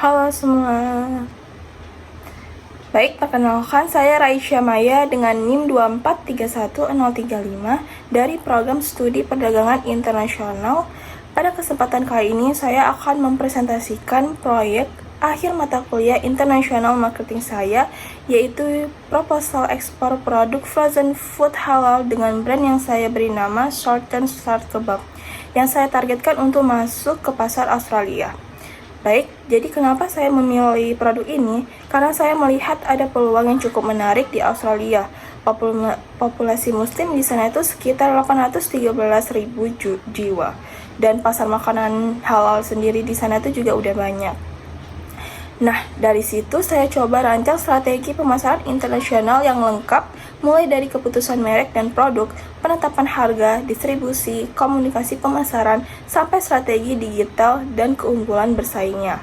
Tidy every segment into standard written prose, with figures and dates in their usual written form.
Halo semua. Baik, perkenalkan saya Raisya Maya dengan NIM 2431035 dari Program Studi Perdagangan Internasional. Pada kesempatan kali ini saya akan mempresentasikan proyek akhir mata kuliah International Marketing saya, yaitu proposal ekspor produk frozen food halal dengan brand yang saya beri nama Shorten Start Kebab, yang saya targetkan untuk masuk ke pasar Australia. Baik, jadi kenapa saya memilih produk ini? Karena saya melihat ada peluang yang cukup menarik di Australia. Populasi muslim di sana itu sekitar 813.000 jiwa. Dan pasar makanan halal sendiri di sana itu juga udah banyak. Nah, dari situ saya coba rancang strategi pemasaran internasional yang lengkap, mulai dari keputusan merek dan produk, penetapan harga, distribusi, komunikasi pemasaran, sampai strategi digital dan keunggulan bersaingnya.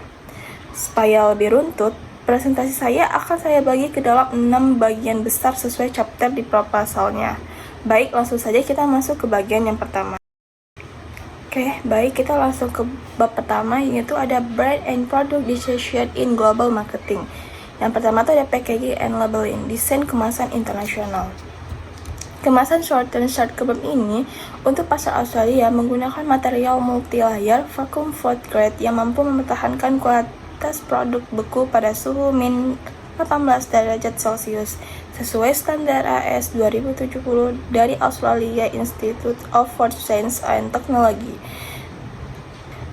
Supaya lebih runtut, presentasi saya akan saya bagi ke dalam 6 bagian besar sesuai chapter di proposalnya. Baik, langsung saja kita masuk ke bagian yang pertama. Oke, baik, kita langsung ke bab pertama, yaitu ada brand and product decision in global marketing. Yang pertama itu ada packaging and labeling, desain kemasan internasional. Kemasan Shorten Start Kebab ini untuk pasar Australia menggunakan material multi-layer vacuum food grade yang mampu mempertahankan kualitas produk beku pada suhu min 18 derajat Celcius sesuai standar AS 2070 dari Australia Institute of Food Science and Technology.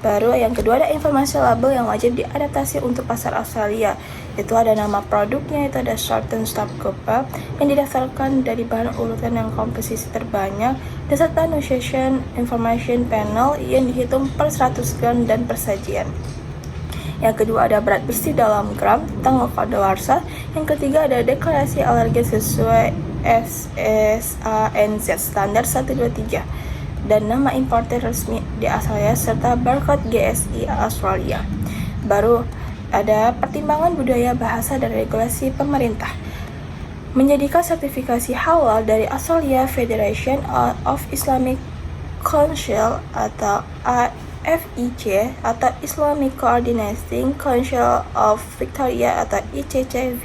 Baru yang kedua ada informasi label yang wajib diadaptasi untuk pasar Australia. Itu ada nama produknya, itu ada Shorten Start Kebab yang didasarkan dari bahan urutan yang komposisi terbanyak, beserta nutrition information panel yang dihitung per 100 gram dan per sajian. Yang kedua ada berat bersih dalam gram, tanggal kadaluarsa. Yang ketiga ada deklarasi alergen sesuai SSANZ standar 123 dan nama importer resmi di Australia serta barcode GSI Australia. Baru ada pertimbangan budaya, bahasa, dan regulasi pemerintah. Menjadikan sertifikasi halal dari Australia Federation of Islamic Council atau FIC atau Islamic Coordinating Council of Victoria atau ICCV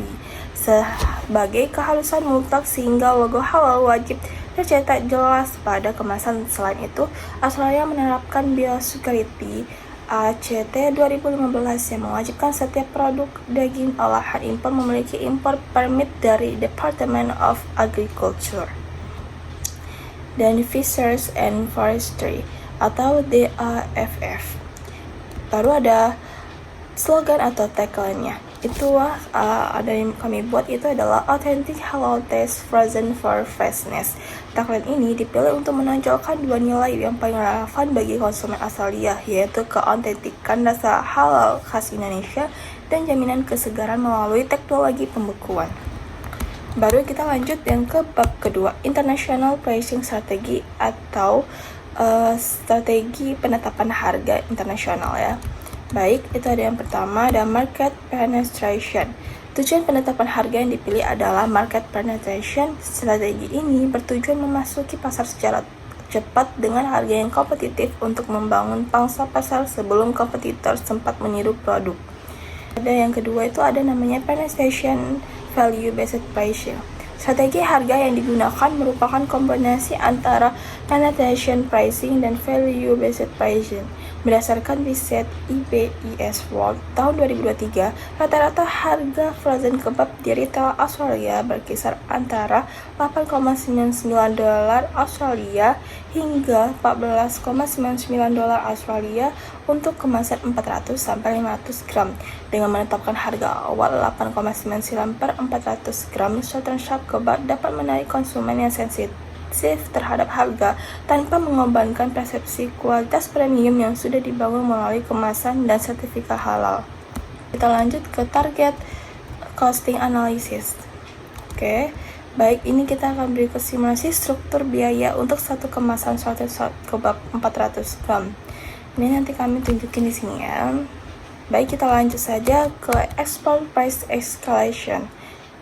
sebagai keharusan mutlak sehingga logo halal wajib tercetak jelas pada kemasan. Selain itu, Australia menerapkan Biosecurity ACT 2015 yang mewajibkan setiap produk daging olahan impor memiliki import permit dari Department of Agriculture dan Fisheries and Forestry atau DAFF. Baru ada slogan atau tagline-nya. Itu ada yang kami buat, itu adalah Authentic Halal Taste Frozen for Freshness. Tagline ini dipilih untuk menonjolkan dua nilai yang paling relevan bagi konsumen Australia, yaitu keautentikan rasa halal khas Indonesia dan jaminan kesegaran melalui teknologi pembekuan. Baru kita lanjut yang ke bab kedua, International Pricing Strategy atau strategi penetapan harga internasional ya. Baik, itu ada yang pertama, ada market penetration. Tujuan penetapan harga yang dipilih adalah market penetration. Strategi ini bertujuan memasuki pasar secara cepat dengan harga yang kompetitif untuk membangun pangsa pasar sebelum kompetitor sempat meniru produk. Ada yang kedua itu ada namanya penetration value based pricing. Strategi harga yang digunakan merupakan kombinasi antara penetration pricing dan value based pricing. Berdasarkan riset IBIS World tahun 2023, rata-rata harga frozen kebab di retail Australia berkisar antara $8,99 Australia hingga $14,99 Australia untuk kemasan 400 sampai 500 gram dengan menetapkan harga awal 8,99 per 400 gram. Shorten Start Kebab dapat menarik konsumen yang sensitif terhadap harga tanpa mengorbankan persepsi kualitas premium yang sudah dibangun melalui kemasan dan sertifikat halal. Kita lanjut ke target costing analysis. Oke, baik, ini kita akan beri simulasi struktur biaya untuk satu kemasan Shorten Start Kebab 400 gram. Ini nanti kami tunjukin di sini ya. Baik, kita lanjut saja ke export price escalation.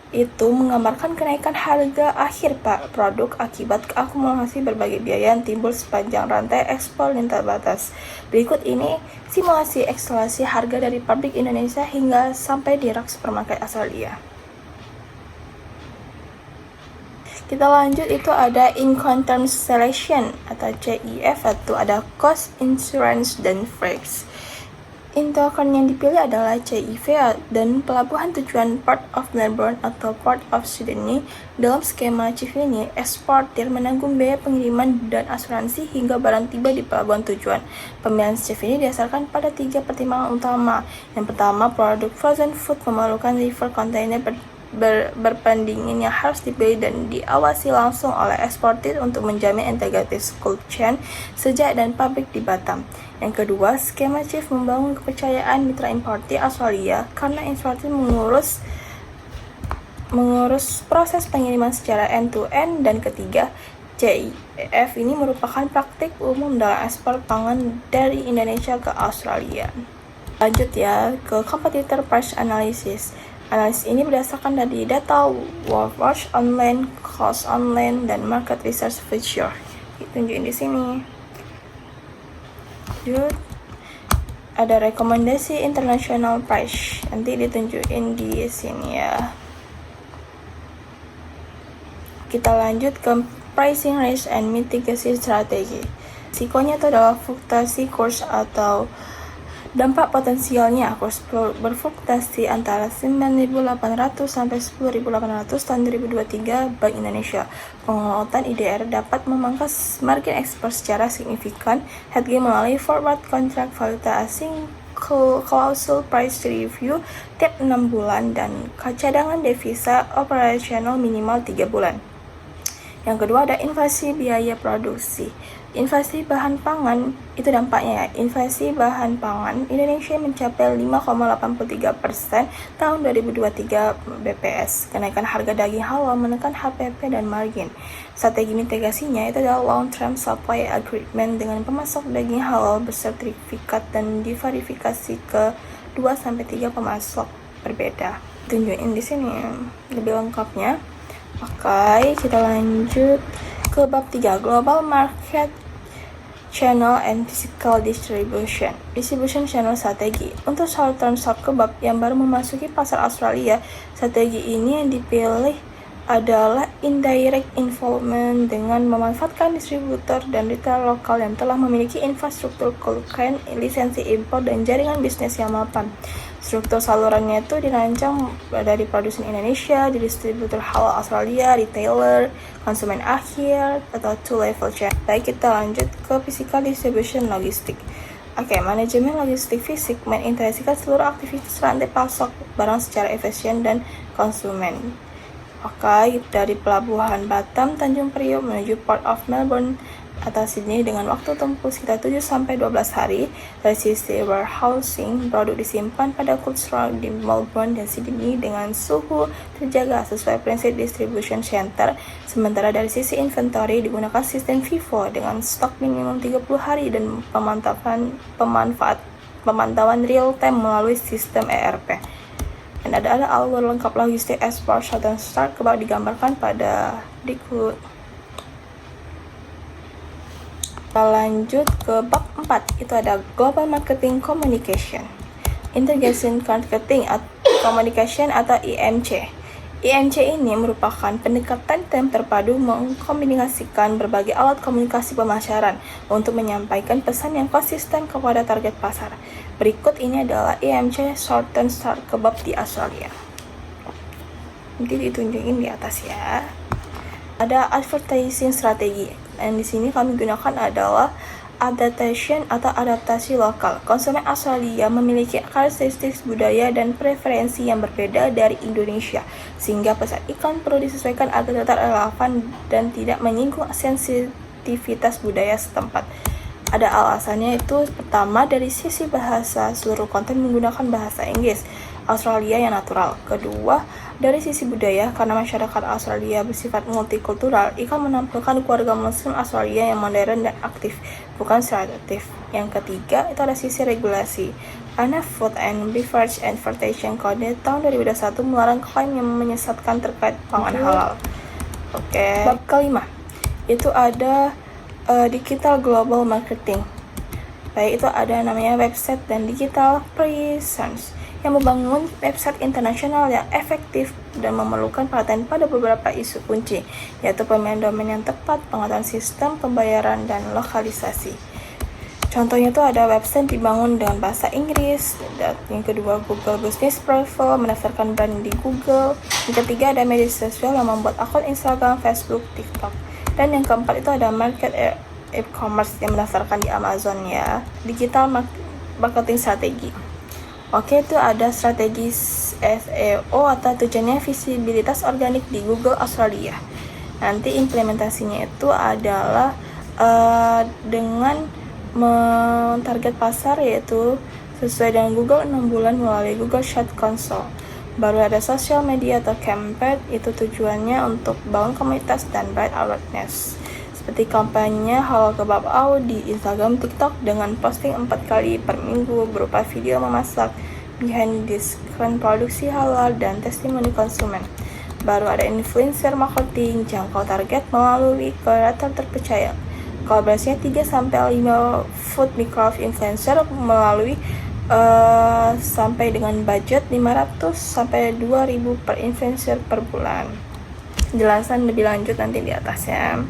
itu menggambarkan kenaikan harga akhir produk akibat akumulasi berbagai biaya yang timbul sepanjang rantai ekspor lintas batas. Berikut ini simulasi eskalasi harga dari pabrik Indonesia hingga sampai di rak supermarket Australia. Kita lanjut, itu ada income terms selection atau CIF, atau ada cost, insurance, dan freight. Token yang dipilih adalah CIV dan pelabuhan tujuan Port of Melbourne atau Port of Sydney. Dalam skema CIV ini, eksportir menanggung biaya pengiriman dan asuransi hingga barang tiba di pelabuhan tujuan. Pemilihan CIV ini didasarkan pada 3 pertimbangan utama. Yang pertama, produk frozen food memerlukan river container berpendingin yang harus dibeli dan diawasi langsung oleh eksportir untuk menjamin integritas cold chain sejak dan pabrik di Batam. Yang kedua, skema CIF membangun kepercayaan mitra importir Australia karena importir mengurus proses pengiriman secara end-to-end. Dan ketiga, CIF ini merupakan praktik umum dalam ekspor pangan dari Indonesia ke Australia. Lanjut ya ke competitor price analysis. Analisis ini berdasarkan dari data Worldwatch Online, Cost Online, dan Market Research Future. Ditunjukin di sini. Lanjut, ada rekomendasi international price. Nanti ditunjukin di sini ya. Kita lanjut ke pricing risk and mitigation strategy. Risikonya itu adalah fluktuasi kurs atau dampak potensialnya. Kurs berfluktuasi antara 9.800 sampai 10.800 tahun 2023. Bank Indonesia, pengelolaan IDR dapat memangkas margin ekspor secara signifikan. Hedging melalui forward contract valuta asing, klausul price review tiap 6 bulan, dan cadangan devisa operasional minimal 3 bulan. Yang kedua ada inflasi biaya produksi. Inflasi bahan pangan, itu dampaknya. Inflasi bahan pangan Indonesia mencapai 5,83% tahun 2023 BPS. Kenaikan harga daging halal menekan HPP dan margin. Strategi mitigasinya itu adalah long term supply agreement dengan pemasok daging halal bersertifikat dan diverifikasi ke 2-3 pemasok berbeda. Tunjukin di sini lebih lengkapnya. Oke, kita lanjut ke bab 3, Global Market Channel and Physical Distribution. Distribution Channel Strategi. Untuk short-term stock kebab yang baru memasuki pasar Australia, strategi ini yang dipilih adalah indirect involvement dengan memanfaatkan distributor dan retail lokal yang telah memiliki infrastruktur cold chain, lisensi impor, dan jaringan bisnis yang mapan. Struktur salurannya itu dirancang dari produsen Indonesia, di distributor halal Australia, retailer, konsumen akhir, atau two-level chain. Baik, kita lanjut ke physical distribution logistik. Oke, manajemen logistik fisik mengintegrasikan seluruh aktivitas rantai pasok barang secara efisien dan konsumen. Oke, dari pelabuhan Batam, Tanjung Priok menuju Port of Melbourne atau Sydney dengan waktu tempuh sekitar 7-12 hari. Dari sisi warehousing, produk disimpan pada cold storage di Melbourne dan Sydney dengan suhu terjaga sesuai prinsip distribution center. Sementara dari sisi inventory digunakan sistem FIFO dengan stok minimum 30 hari dan pemantauan real time melalui sistem ERP. Dan ada alur lengkap logistik ekspor short dan start kebab digambarkan pada berikut. Kita lanjut ke bab 4, itu ada Global Marketing Communication. Integration Marketing Communication atau IMC. IMC ini merupakan pendekatan yang terpadu mengkombinasikan berbagai alat komunikasi pemasaran untuk menyampaikan pesan yang konsisten kepada target pasar. Berikut ini adalah IMC Short and Start kebab di Australia. Nanti ditunjukin di atas ya. Ada advertising strategi. Dan di sini kami gunakan adalah adaptation atau adaptasi lokal. Konsumen Australia memiliki karakteristik budaya dan preferensi yang berbeda dari Indonesia, sehingga pesan iklan perlu disesuaikan agar tetap relevan dan tidak menyinggung sensitivitas budaya setempat. Ada alasannya, itu pertama dari sisi bahasa, seluruh konten menggunakan bahasa Inggris Australia yang natural. Kedua, dari sisi budaya, karena masyarakat Australia bersifat multikultural, iklan menampilkan keluarga muslim Australia yang modern dan aktif, bukan stereotip. Yang ketiga, itu ada sisi regulasi. Anna Food and Beverage Advertising Code tahun 2021 melarang klaim yang menyesatkan terkait pangan halal. Oke. Bab kelima itu ada digital global marketing. Baik, itu ada namanya website dan digital presence yang membangun website internasional yang efektif dan memerlukan perhatian pada beberapa isu kunci, yaitu pemilihan domain yang tepat, pengetahuan sistem pembayaran, dan lokalisasi. Contohnya itu ada website dibangun dengan bahasa Inggris, dan yang kedua Google Business Profile, mendaftarkan brand di Google, yang ketiga ada media sosial yang membuat akun Instagram, Facebook, TikTok, dan yang keempat itu ada market e-commerce yang mendaftarkan di Amazon ya. Digital marketing strategi. Oke, itu ada strategi SEO atau tujuannya visibilitas organik di Google Australia. Nanti implementasinya itu adalah dengan mentarget pasar, yaitu sesuai dengan Google 6 bulan melalui Google Search Console. Baru ada social media atau campaign, itu tujuannya untuk bangun komunitas dan brand awareness. Seperti kampanye halal kebab au di Instagram, TikTok dengan posting 4 kali per minggu berupa video memasak, behind the screen produksi halal, dan testimoni konsumen. Baru ada influencer marketing, jangkau target melalui kreator terpercaya. Kolaborasinya 3-5 food micro influencer melalui sampai dengan budget 500-2.000 per influencer per bulan. Jelasan lebih lanjut nanti di atasnya.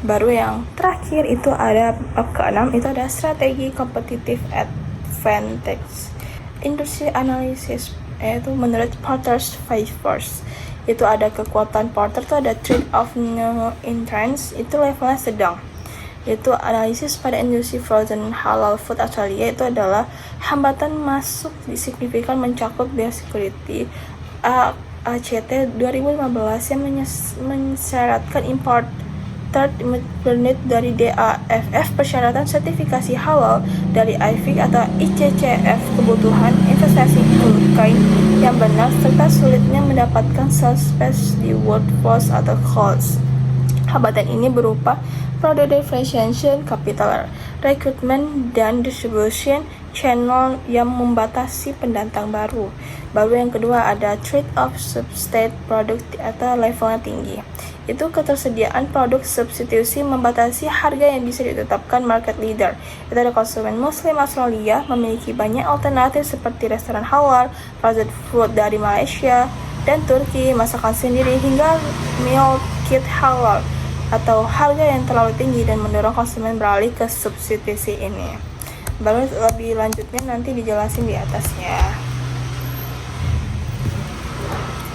Baru yang terakhir itu ada bab ke-6, itu ada strategi competitive advantage. Industry analysis, yaitu menurut Porter's 5 Force. Itu ada kekuatan Porter, itu ada trade of new entrants, itu levelnya sedang. Yaitu analisis pada industri frozen halal food Australia itu adalah hambatan masuk signifikan mencakup biosecurity ACT 2015 yang mensyaratkan import third permit dari DAFF, persyaratan sertifikasi halal dari IFIC atau ICCF, kebutuhan investasi klaim yang benar, serta sulitnya mendapatkan space di workforce atau cost. Hambatan ini berupa product differentiation, capital recruitment, dan distribution channel yang membatasi pendatang baru. Baru yang kedua ada trade of substitute product atau levelnya tinggi. Itu ketersediaan produk substitusi membatasi harga yang bisa ditetapkan market leader. Itu ada konsumen muslim Australia memiliki banyak alternatif seperti restoran halal, frozen food dari Malaysia dan Turki, masakan sendiri, hingga meal kit halal, atau harga yang terlalu tinggi dan mendorong konsumen beralih ke substitusi ini. Baru lebih lanjutnya nanti dijelasin di atasnya.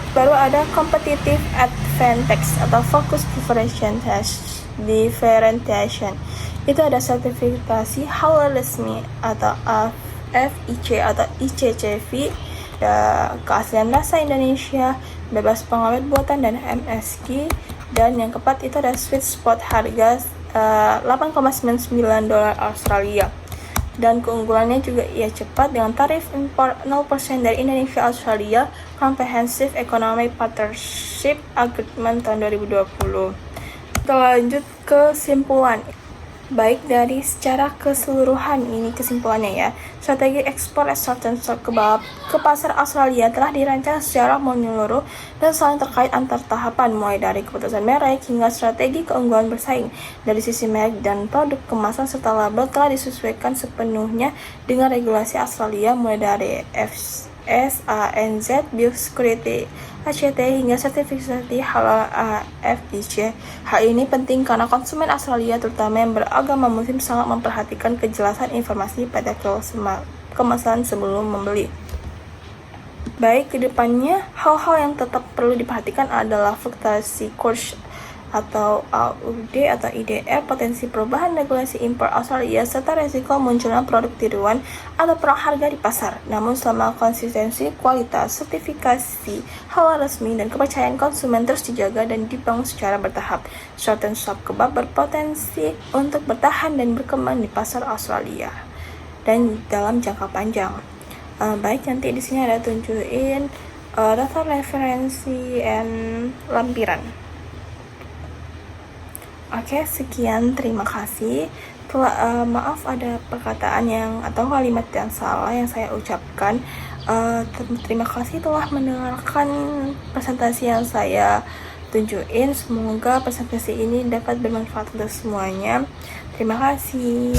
Baru ada competitive advantage atau focus differentiation. Itu ada sertifikasi halal resmi atau FIC atau ICCV, keaslian rasa Indonesia, bebas pengawet buatan dan MSG. Dan yang keempat itu ada sweet spot harga $8.99 Australia. Dan keunggulannya juga ia cepat dengan tarif impor 0% dari Indonesia Australia Comprehensive Economic Partnership Agreement tahun 2020. Kita lanjut ke kesimpulan. Baik dari secara keseluruhan, ini kesimpulannya ya. Strategi ekspor assorted kebab ke pasar Australia telah dirancang secara menyeluruh dan saling terkait antar tahapan, mulai dari keputusan merek hingga strategi keunggulan bersaing. Dari sisi merek dan produk kemasan serta label telah disesuaikan sepenuhnya dengan regulasi Australia, mulai dari SANZ, Biosecurity, ACT, hingga sertifikasi halal AFIC. Hal ini penting karena konsumen Australia, terutama yang beragama muslim, sangat memperhatikan kejelasan informasi pada kemasan sebelum membeli. Baik, kedepannya hal-hal yang tetap perlu diperhatikan adalah fluktuasi kurs atau AUD atau IDR, potensi perubahan regulasi impor Australia, serta resiko munculnya produk tiruan atau perang harga di pasar. Namun selama konsistensi, kualitas, sertifikasi halal resmi, dan kepercayaan konsumen terus dijaga dan dibangun secara bertahap, short and shop kebab berpotensi untuk bertahan dan berkembang di pasar Australia dan dalam jangka panjang. Baik, nanti di sini ada tunjukin data referensi and lampiran. Oke, sekian, terima kasih. Maaf ada perkataan atau kalimat yang salah yang saya ucapkan. Terima kasih telah mendengarkan presentasi yang saya tunjukin. Semoga presentasi ini dapat bermanfaat untuk semuanya. Terima kasih.